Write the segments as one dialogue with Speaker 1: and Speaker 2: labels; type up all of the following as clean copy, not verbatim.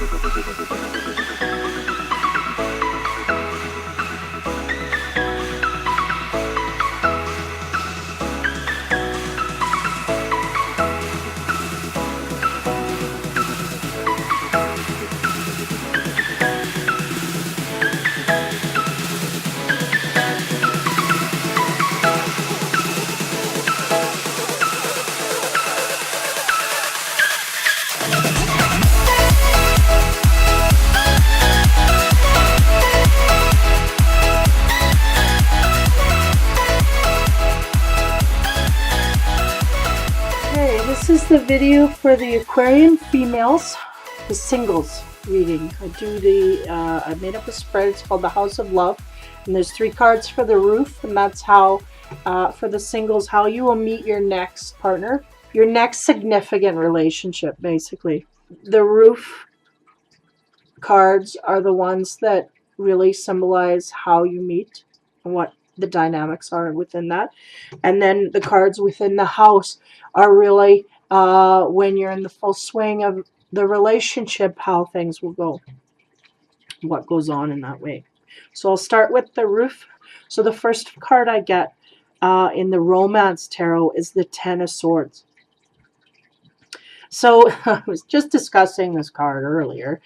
Speaker 1: This is the video for the Aquarian females, the singles reading. I made up a spread. It's called the House of Love, and there's 3 cards for the roof, and that's how for the singles, how you will meet your next partner, your next significant relationship. Basically, the roof cards are the ones that really symbolize how you meet and what the dynamics are within that. And then the cards within the house are really when you're in the full swing of the relationship, how things will go, what goes on in that way. So I'll start with the roof. So the first card I get in the Romance Tarot is the Ten of Swords. So I was just discussing this card earlier.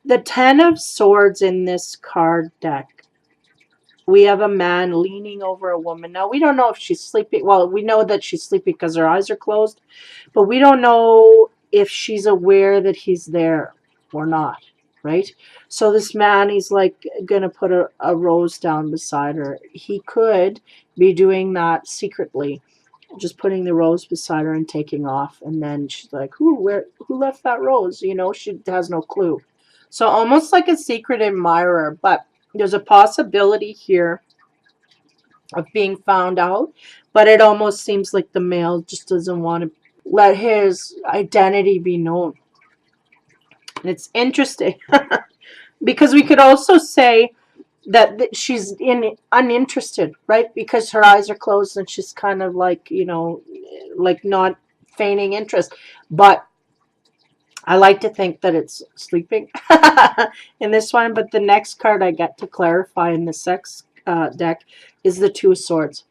Speaker 1: The Ten of Swords in this card deck, we have a man leaning over a woman. Now, we don't know if she's sleeping. Well, we know that she's sleeping because her eyes are closed. But we don't know if she's aware that he's there or not, right? So this man, he's like going to put a rose down beside her. He could be doing that secretly, just putting the rose beside her and taking off. And then she's like, who left that rose? You know, she has no clue. So almost like a secret admirer, but there's a possibility here of being found out, but it almost seems like the male just doesn't want to let his identity be known. And it's interesting because we could also say that she's uninterested, right? Because her eyes are closed and she's kind of like, you know, like not feigning interest. But I like to think that it's sleeping in this one. But the next card I get to clarify in the sex deck is the Two of Swords.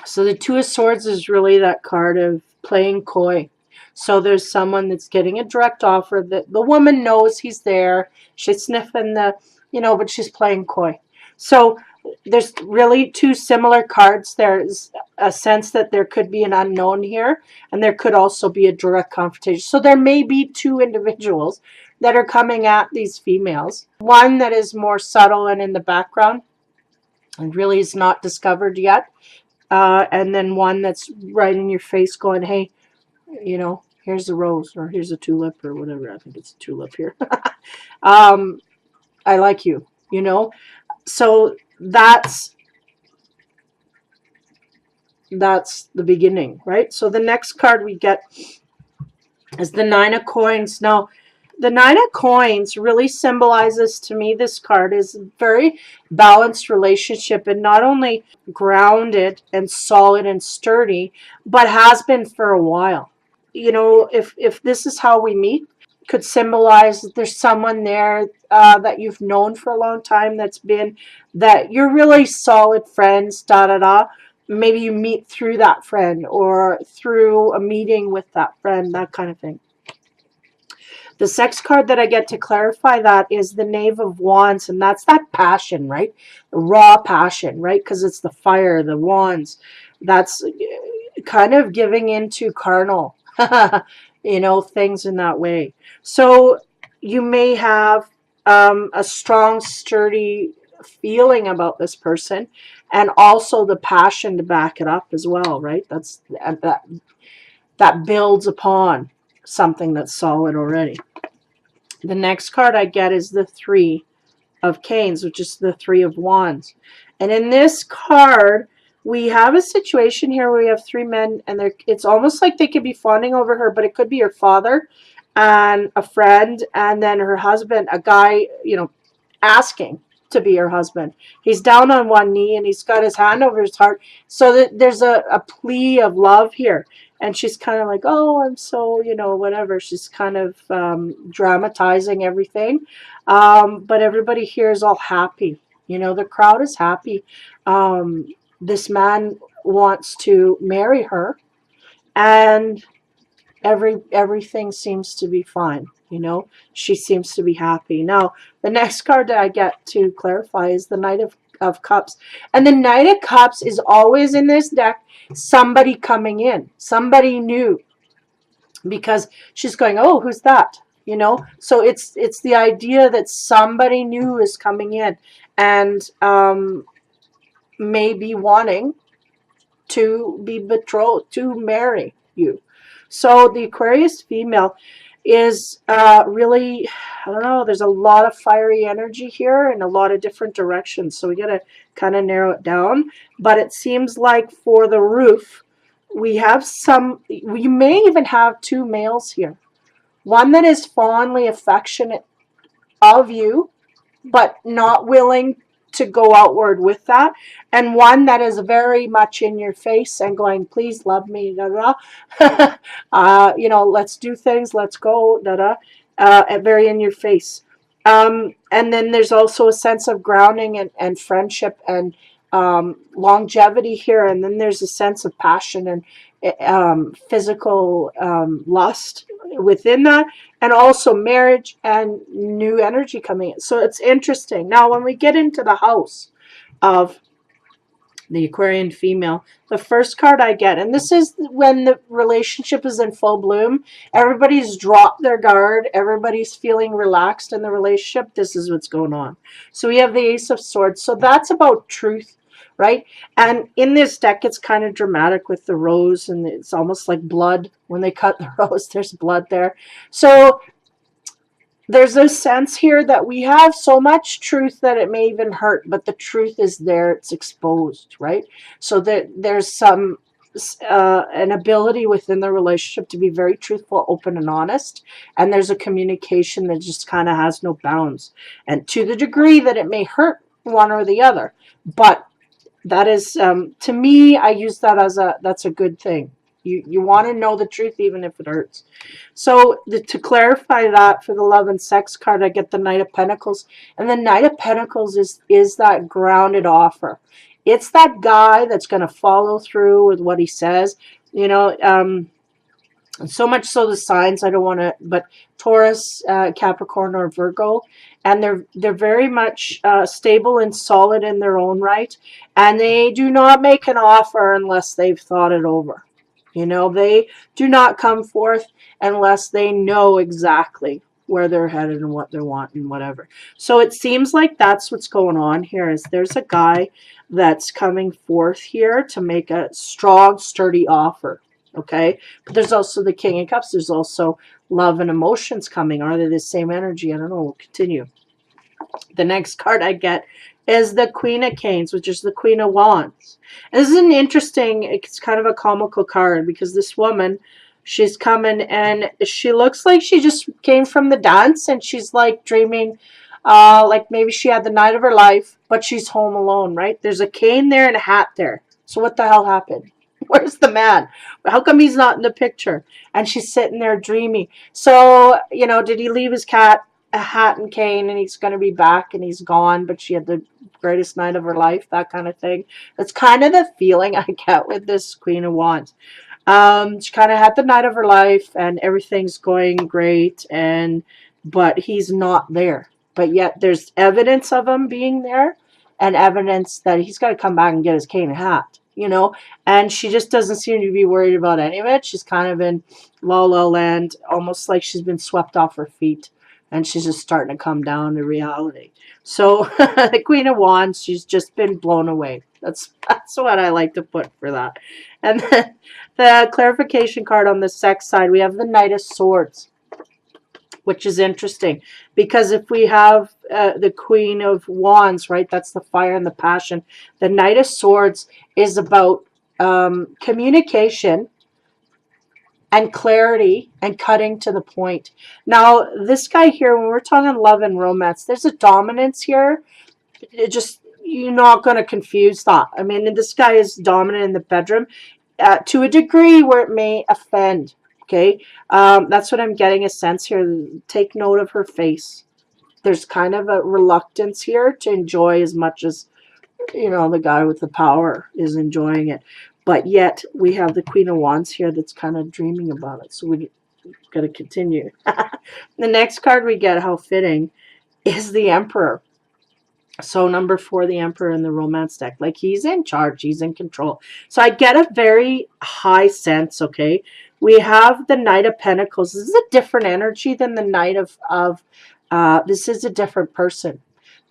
Speaker 1: So the Two of Swords is really that card of playing coy. So there's someone that's getting a direct offer that the woman knows he's there. She's sniffing the, you know, but she's playing coy. So there's really 2 similar cards. There's a sense that there could be an unknown here, and there could also be a direct confrontation. So there may be 2 individuals that are coming at these females. One that is more subtle and in the background and really is not discovered yet. And then one that's right in your face going, hey, you know, here's a rose, or here's a tulip, or whatever. I think it's a tulip here. I like you, you know. So that's the beginning, right? So the next card we get is the Nine of Coins. Now, the Nine of Coins really symbolizes to me, this card is a very balanced relationship, and not only grounded and solid and sturdy, but has been for a while. You know, if this is how we meet, could symbolize that there's someone there that you've known for a long time, that you're really solid friends, Maybe you meet through that friend or through a meeting with that friend, that kind of thing. The sex card that I get to clarify that is the Knave of Wands, and that's that passion, right? The raw passion, right? Because it's the fire, the wands. That's kind of giving into carnal, you know, things in that way. So you may have a strong, sturdy feeling about this person, and also the passion to back it up as well, right? That builds upon something that's solid already. The next card I get is the Three of Canes, which is the Three of Wands. And in this card, we have a situation here where we have 3 men, and it's almost like they could be fawning over her, but it could be her father and a friend, and then her husband, a guy, you know, asking to be her husband. He's down on one knee and he's got his hand over his heart. So that there's a plea of love here. and she's kind of like, oh, I'm so, you know, whatever. She's kind of dramatizing everything. But everybody here is all happy. You know, the crowd is happy. This man wants to marry her, and everything seems to be fine. You know, she seems to be happy. Now, the next card that I get to clarify is the Knight of Cups. And the Knight of Cups is always in this deck somebody coming in, somebody new, because she's going, oh, who's that? You know, so it's the idea that somebody new is coming in and maybe wanting to be betrothed, to marry you. So the Aquarius female is really, I don't know, there's a lot of fiery energy here in a lot of different directions. So we got to kind of narrow it down. But it seems like for the roof, we have we may even have two males here. One that is fondly affectionate of you, but not willing to go outward with that, and one that is very much in your face and going, please love me, da da. You know, let's do things, let's go, da da. Very in your face. And then there's also a sense of grounding and friendship and longevity here, and then there's a sense of passion and physical lust within that, and also marriage and new energy coming in. So it's interesting. Now, when we get into the house of the Aquarian female, the first card I get, and this is when the relationship is in full bloom, everybody's dropped their guard, everybody's feeling relaxed in the relationship. This is what's going on. So we have the Ace of Swords. So that's about truth, right? And in this deck, it's kind of dramatic with the rose, and it's almost like blood. When they cut the rose, there's blood there. So there's a sense here that we have so much truth that it may even hurt, but the truth is there, it's exposed, right? So that there's some an ability within the relationship to be very truthful, open, and honest, and there's a communication that just kind of has no bounds, and to the degree that it may hurt one or the other, but that is, to me, I use that as that's a good thing. You want to know the truth even if it hurts. So to clarify that for the love and sex card, I get the Knight of Pentacles. And the Knight of Pentacles is that grounded offer. It's that guy that's going to follow through with what he says. You know, so much so the signs, I don't want to, but Taurus, Capricorn, or Virgo, and they're very much stable and solid in their own right, and they do not make an offer unless they've thought it over. You know, they do not come forth unless they know exactly where they're headed and what they want and whatever. So it seems like that's what's going on here, is there's a guy that's coming forth here to make a strong, sturdy offer. Okay, but there's also the King of Cups. There's also love and emotions coming. Are they the same energy? I don't know. We'll continue. The next card I get is the Queen of Canes, which is the Queen of Wands. And this is an interesting, it's kind of a comical card, because this woman, she's coming and she looks like she just came from the dance, and she's like dreaming, like maybe she had the night of her life, but she's home alone, right? There's a cane there and a hat there. So what the hell happened? Where's the man? How come he's not in the picture? And she's sitting there dreamy. So, you know, did he leave his cat a hat and cane, and he's going to be back and he's gone, but she had the greatest night of her life, that kind of thing? That's kind of the feeling I get with this Queen of Wands. She kind of had the night of her life and everything's going great, but he's not there. But yet there's evidence of him being there, and evidence that he's got to come back and get his cane and hat, you know, and she just doesn't seem to be worried about any of it. She's kind of in la la land, almost like she's been swept off her feet, and she's just starting to come down to reality. So the Queen of Wands, she's just been blown away. That's what I like to put for that. And then the clarification card on the sex side, we have the Knight of Swords, which is interesting, because if we have the Queen of Wands, right, that's the fire and the passion. The Knight of Swords is about communication and clarity and cutting to the point. Now, this guy here, when we're talking love and romance, there's a dominance here. It just, you're not going to confuse that. I mean, this guy is dominant in the bedroom. to a degree where it may offend. Okay, that's what I'm getting a sense here. Take note of her face. There's kind of a reluctance here to enjoy as much as, you know, the guy with the power is enjoying it. But yet we have the Queen of Wands here that's kind of dreaming about it. So we got to continue. The next card we get, how fitting, is the Emperor. So number 4, the Emperor in the romance deck. Like, he's in charge. He's in control. So I get a very high sense, okay? We have the Knight of Pentacles. This is a different energy than the Knight of this is a different person.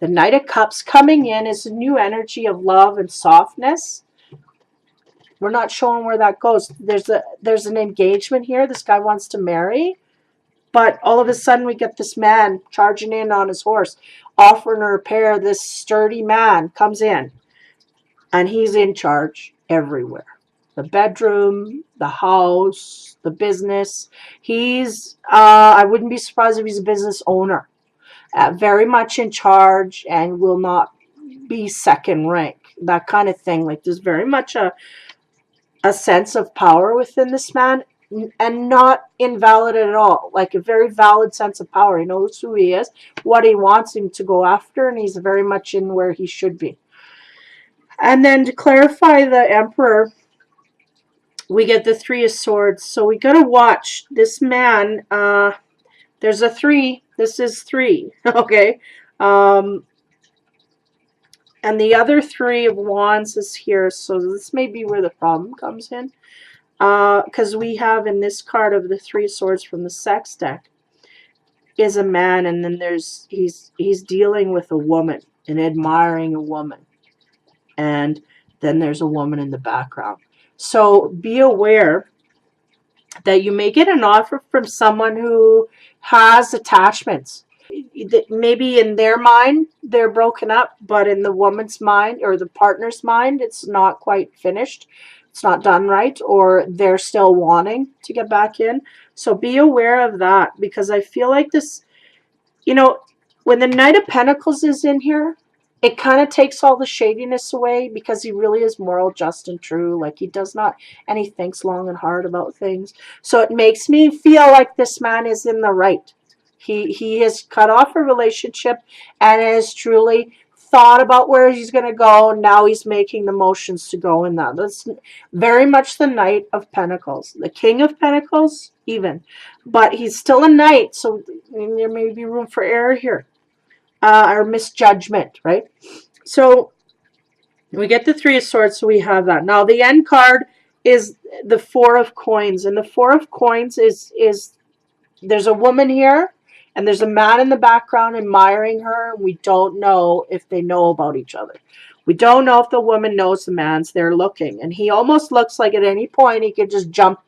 Speaker 1: The Knight of Cups coming in is a new energy of love and softness. We're not showing where that goes. There's an engagement here. This guy wants to marry. But all of a sudden we get this man charging in on his horse, offering her a pair. This sturdy man comes in, and he's in charge everywhere. The bedroom, the house, the business. He's, I wouldn't be surprised if he's a business owner. Very much in charge and will not be second rank. That kind of thing. Like, there's very much a sense of power within this man. And not invalid at all. Like, a very valid sense of power. He knows who he is, what he wants him to go after, and he's very much in where he should be. And then to clarify the Emperor, we get the 3 of Swords. So we got to watch this man. There's a 3. This is 3. Okay. And the other 3 of Wands is here. So this may be where the problem comes in. Because we have in this card of the 3 of Swords from the Sex deck is a man, and then he's dealing with a woman and admiring a woman, and then there's a woman in the background. So be aware that you may get an offer from someone who has attachments. Maybe in their mind they're broken up, but in the woman's mind or the partner's mind it's not quite finished. It's not done right, or they're still wanting to get back in. So be aware of that, because I feel like this, you know, when the Knight of Pentacles is in here, it kind of takes all the shadiness away, because he really is moral, just, and true. Like, he does not, and he thinks long and hard about things. So it makes me feel like this man is in the right. He has cut off a relationship and is truly thought about where he's going to go. Now he's making the motions to go in that. That's very much the Knight of Pentacles. The King of Pentacles, even. But he's still a knight, so there may be room for error here. Or misjudgment, right? So we get the 3 of Swords, so we have that. Now the end card is the 4 of Coins. And the 4 of Coins is there's a woman here, and there's a man in the background admiring her. We don't know if they know about each other. We don't know if the woman knows the man's there looking. And he almost looks like at any point he could just jump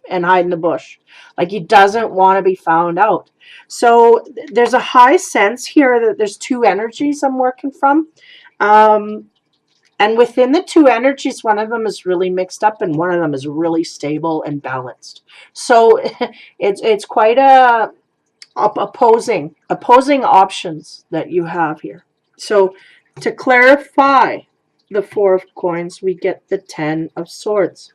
Speaker 1: and hide in the bush. Like, he doesn't want to be found out. So there's a high sense here that there's 2 energies I'm working from. And within the 2 energies, one of them is really mixed up and one of them is really stable and balanced. So it's quite a opposing options that you have here. So to clarify the 4 of Coins, we get the 10 of Swords.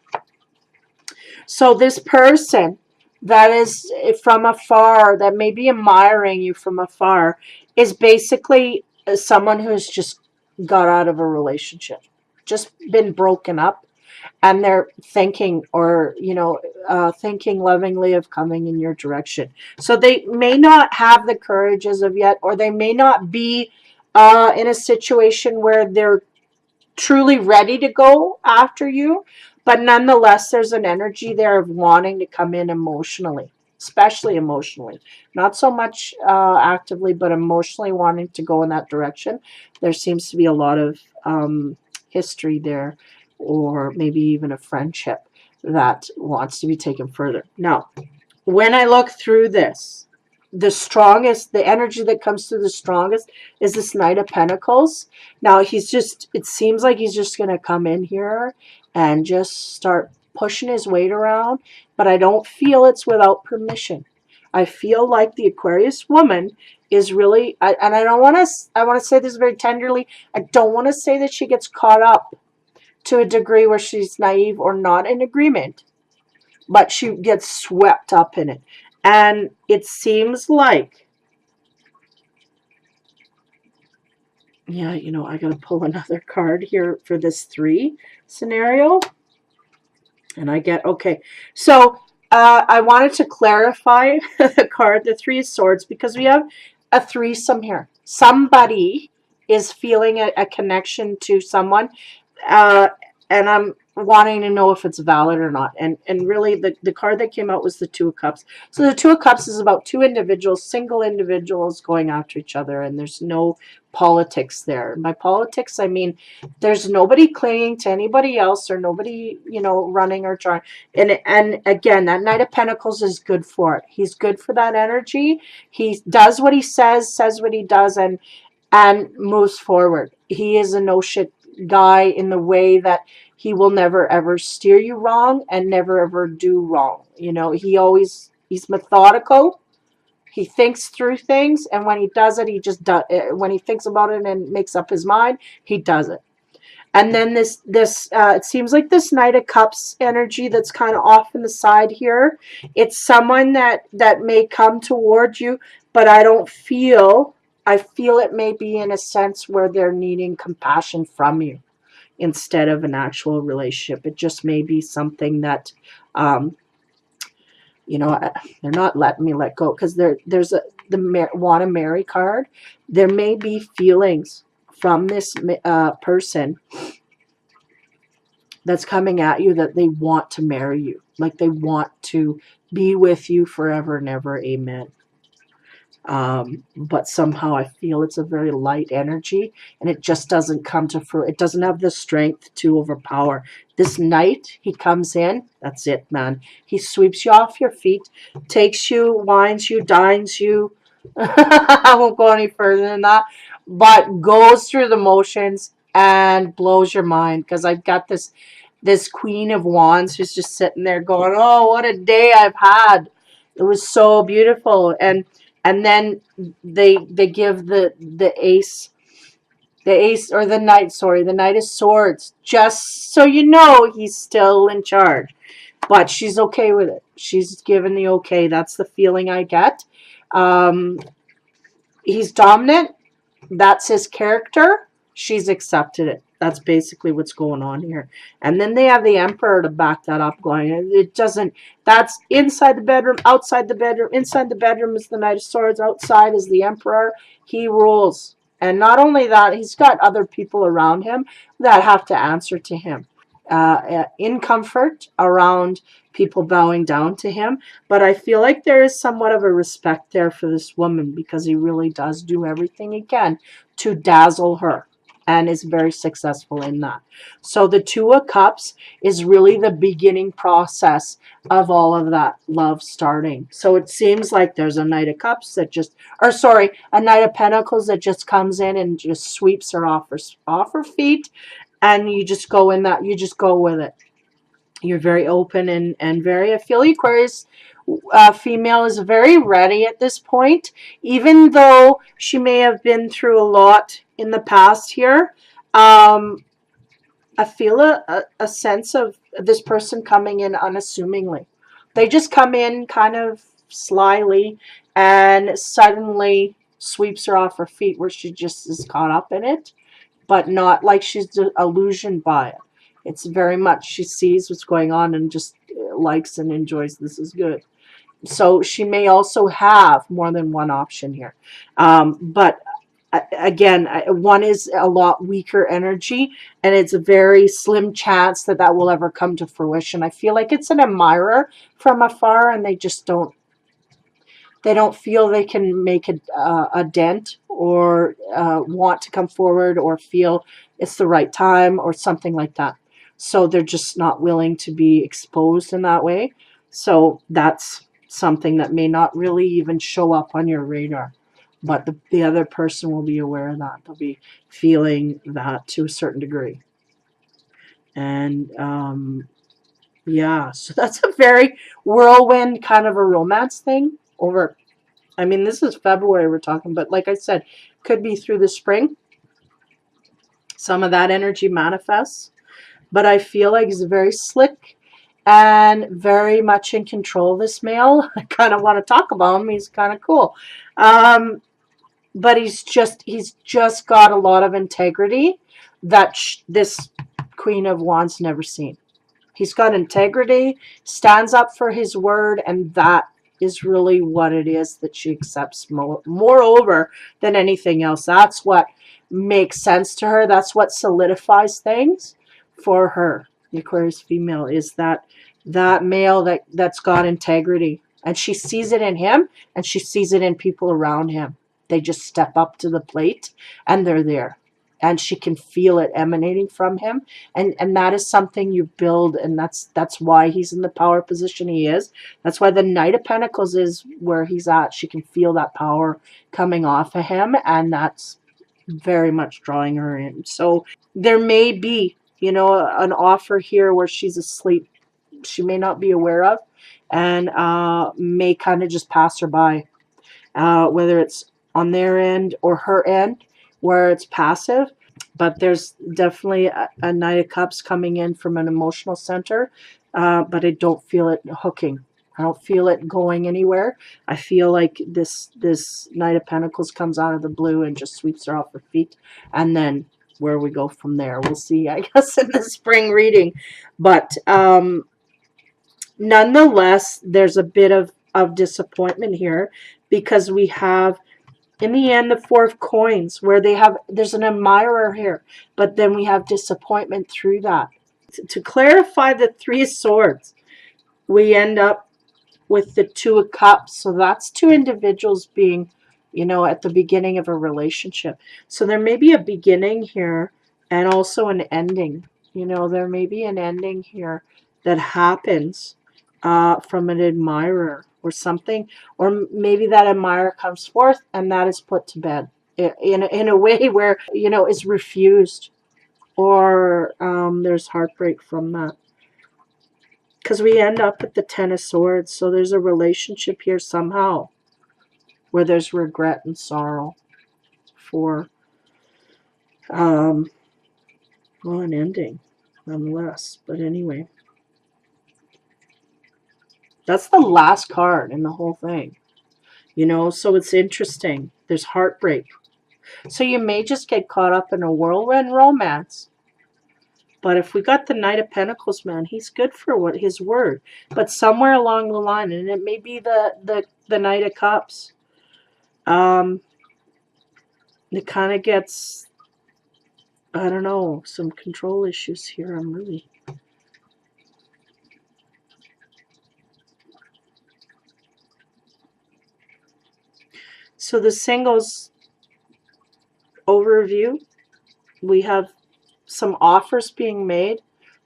Speaker 1: So this person that is from afar, that may be admiring you from afar, is basically someone who's just got out of a relationship, just been broken up, and they're thinking, or thinking lovingly of coming in your direction. So they may not have the courage as of yet, or they may not be in a situation where they're truly ready to go after you, but nonetheless there's an energy there of wanting to come in emotionally, especially emotionally, not so much actively, but emotionally wanting to go in that direction. There seems to be a lot of history there, or maybe even a friendship that wants to be taken further. Now, when I look through this, the energy that comes through the strongest is this Knight of Pentacles. Now, it seems like he's just going to come in here and just start pushing his weight around, but I don't feel it's without permission. I feel like the Aquarius woman is really, I want to say this very tenderly, I don't want to say that she gets caught up to a degree where she's naive or not in agreement, but she gets swept up in it. And it seems like, yeah, you know, I gotta pull another card here for this 3 scenario. And I get, okay. So I wanted to clarify the card, the 3 of Swords, because we have a threesome here. Somebody is feeling a connection to someone, and I'm wanting to know if it's valid or not. And really, the card that came out was the 2 of Cups. So the 2 of Cups is about 2 individuals, single individuals going after each other, and there's no politics there. By politics, I mean there's nobody clinging to anybody else, or nobody, you know, running or trying. And again, that Knight of Pentacles is good for it. He's good for that energy. He does what he says what he does, and moves forward. He is a no shit guy in the way that he will never ever steer you wrong and never ever do wrong. You know, he's methodical. He thinks through things, and when he does it, he just does. When he thinks about it and makes up his mind, he does it. And then this it seems like this Knight of Cups energy that's kind of off in the side here. It's someone that may come towards you, but I feel it may be in a sense where they're needing compassion from you instead of an actual relationship. It just may be something that, you know, they're not letting me let go, because there's the want to marry card. There may be feelings from this person that's coming at you that they want to marry you, like they want to be with you forever and ever. Amen. But somehow I feel it's a very light energy, and it just doesn't come to fruit. It doesn't have the strength to overpower. This Knight, he comes in, that's it, man. He sweeps you off your feet, takes you, wines you, dines you. I won't go any further than that, but goes through the motions and blows your mind, because I've got this Queen of Wands who's just sitting there going, oh, what a day I've had. It was so beautiful. And then they give the ace, or the Knight, sorry, the Knight of Swords, just so you know he's still in charge. But she's okay with it. She's given the okay. That's the feeling I get. He's dominant. That's his character. She's accepted it. That's basically what's going on here. And then they have the Emperor to back that up, going, it doesn't, that's inside the bedroom, outside the bedroom. Inside the bedroom is the Knight of Swords. Outside is the Emperor. He rules. And not only that, he's got other people around him that have to answer to him. In comfort around people bowing down to him. But I feel like there is somewhat of a respect there for this woman, because he really does do everything he can to dazzle her, and is very successful in that. So the 2 of Cups is really the beginning process of all of that love starting. So it seems like there's a Knight of Cups that just, or sorry, a Knight of Pentacles that just comes in and just sweeps her off her feet, and you just go in that, you just go with it. You're very open and very, I feel Aquarius female is very ready at this point, even though she may have been through a lot in the past here. I feel a sense of this person coming in unassumingly. They just come in kind of slyly and suddenly sweeps her off her feet, where she just is caught up in it, but not like she's illusioned by it. It's very much she sees what's going on and just likes and enjoys. This is good. So she may also have more than one option here. But again, one is a lot weaker energy, and it's a very slim chance that that will ever come to fruition. I feel like it's an admirer from afar, and they just don't feel they can make a dent, or want to come forward, or feel it's the right time, or something like that. So they're just not willing to be exposed in that way. So that's something that may not really even show up on your radar. But the other person will be aware of that. They'll be feeling that to a certain degree. And yeah, so that's a very whirlwind kind of a romance thing over. I mean, this is February we're talking, but like I said, could be through the spring. Some of that energy manifests. but I feel like he's very slick and very much in control of this male. I kind of want to talk about him. He's kind of cool. But he's just got a lot of integrity that this Queen of Wands never seen. He's got integrity, stands up for his word, and that is really what it is that she accepts moreover than anything else. That's what makes sense to her. That's what solidifies things for her. The Aquarius female is that male that's got integrity, and she sees it in him, and she sees it in people around him. They just step up to the plate and they're there, and she can feel it emanating from him, and that is something you build, and that's why he's in the power position he is. That's why the Knight of Pentacles is where he's at. She can feel that power coming off of him, and that's very much drawing her in. So there may be, you know, an offer here where she's asleep, she may not be aware of, and may kind of just pass her by, whether it's on their end or her end, where it's passive. But there's definitely a Knight of Cups coming in from an emotional center, but I don't feel it hooking. I don't feel it going anywhere. I feel like this Knight of Pentacles comes out of the blue and just sweeps her off her feet, and then where we go from there, we'll see, I guess, in the spring reading. But nonetheless, there's a bit of disappointment here, because we have, in the end, the Four of Coins, where there's an admirer here, but then we have disappointment through that. To clarify the Three of Swords, we end up with the Two of Cups. So that's two individuals being, you know, at the beginning of a relationship. So there may be a beginning here and also an ending. You know, there may be an ending here that happens from an admirer or something, or maybe that admirer comes forth and that is put to bed in a way where, you know, is refused, or there's heartbreak from that, because we end up with the Ten of Swords. So there's a relationship here somehow where there's regret and sorrow for well, an ending nonetheless. But anyway, that's the last card in the whole thing, you know. So it's interesting. There's heartbreak. So you may just get caught up in a whirlwind romance. But if we got the Knight of Pentacles, man, he's good for what his word. But somewhere along the line, and it may be the Knight of Cups, it kind of gets, I don't know, some control issues here. I'm really... So the singles overview, we have some offers being made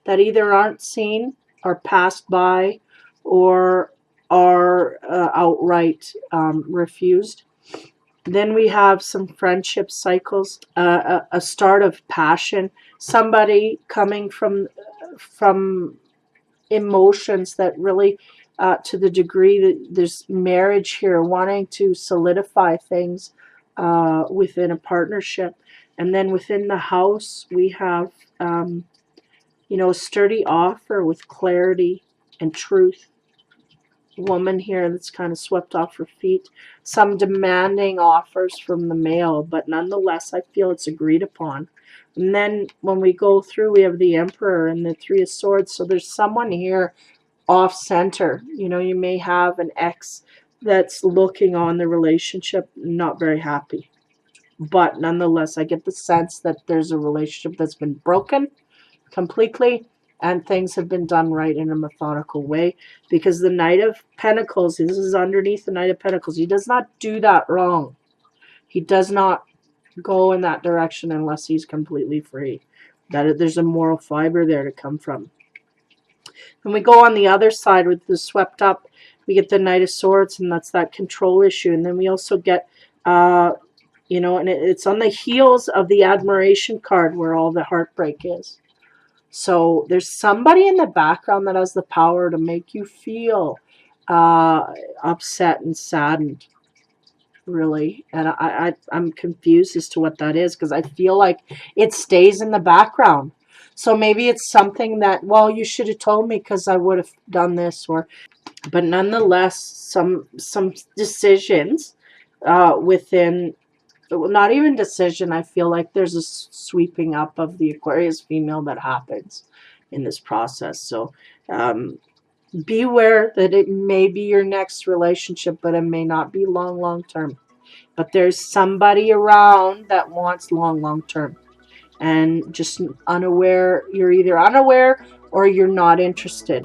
Speaker 1: that either aren't seen or passed by, or are outright refused. Then we have some friendship cycles, a start of passion, somebody coming from emotions that really, to the degree that there's marriage here, wanting to solidify things within a partnership. And then within the house, we have, you know, a sturdy offer with clarity and truth. Woman here that's kind of swept off her feet. Some demanding offers from the male, but nonetheless, I feel it's agreed upon. And then when we go through, we have the Emperor and the Three of Swords. So there's someone here off center. You know, you may have an ex that's looking on the relationship, not very happy. But nonetheless, I get the sense that there's a relationship that's been broken completely, and things have been done right in a methodical way, because the Knight of Pentacles, this is underneath the Knight of Pentacles, he does not do that wrong. He does not go in that direction unless he's completely free. That there's a moral fiber there to come from. When we go on the other side with the swept up, we get the Knight of Swords, and that's that control issue. And then we also get, you know, and it's on the heels of the admiration card where all the heartbreak is. So there's somebody in the background that has the power to make you feel upset and saddened, really. And I'm confused as to what that is, because I feel like it stays in the background. So maybe it's something that, well, you should have told me because I would have done this, or, but nonetheless, some decisions within, well, not even decision. I feel like there's a sweeping up of the Aquarius female that happens in this process. So beware that it may be your next relationship, but it may not be long term. But there's somebody around that wants long term, and just unaware. You're either unaware or you're not interested.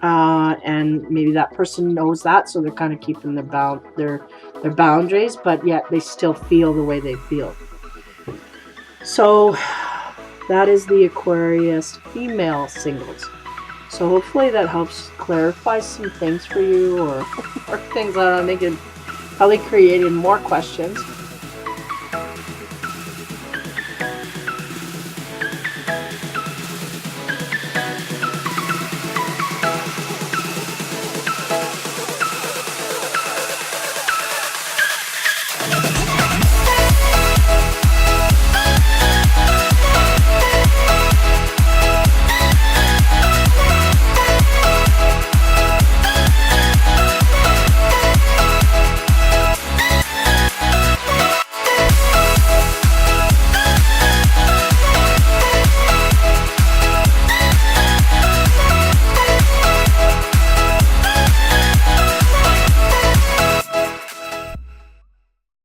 Speaker 1: And maybe that person knows that, so they're kind of keeping their boundaries, but yet they still feel the way they feel. So that is the Aquarius female singles. So hopefully that helps clarify some things for you, or things I don't think it probably created more questions.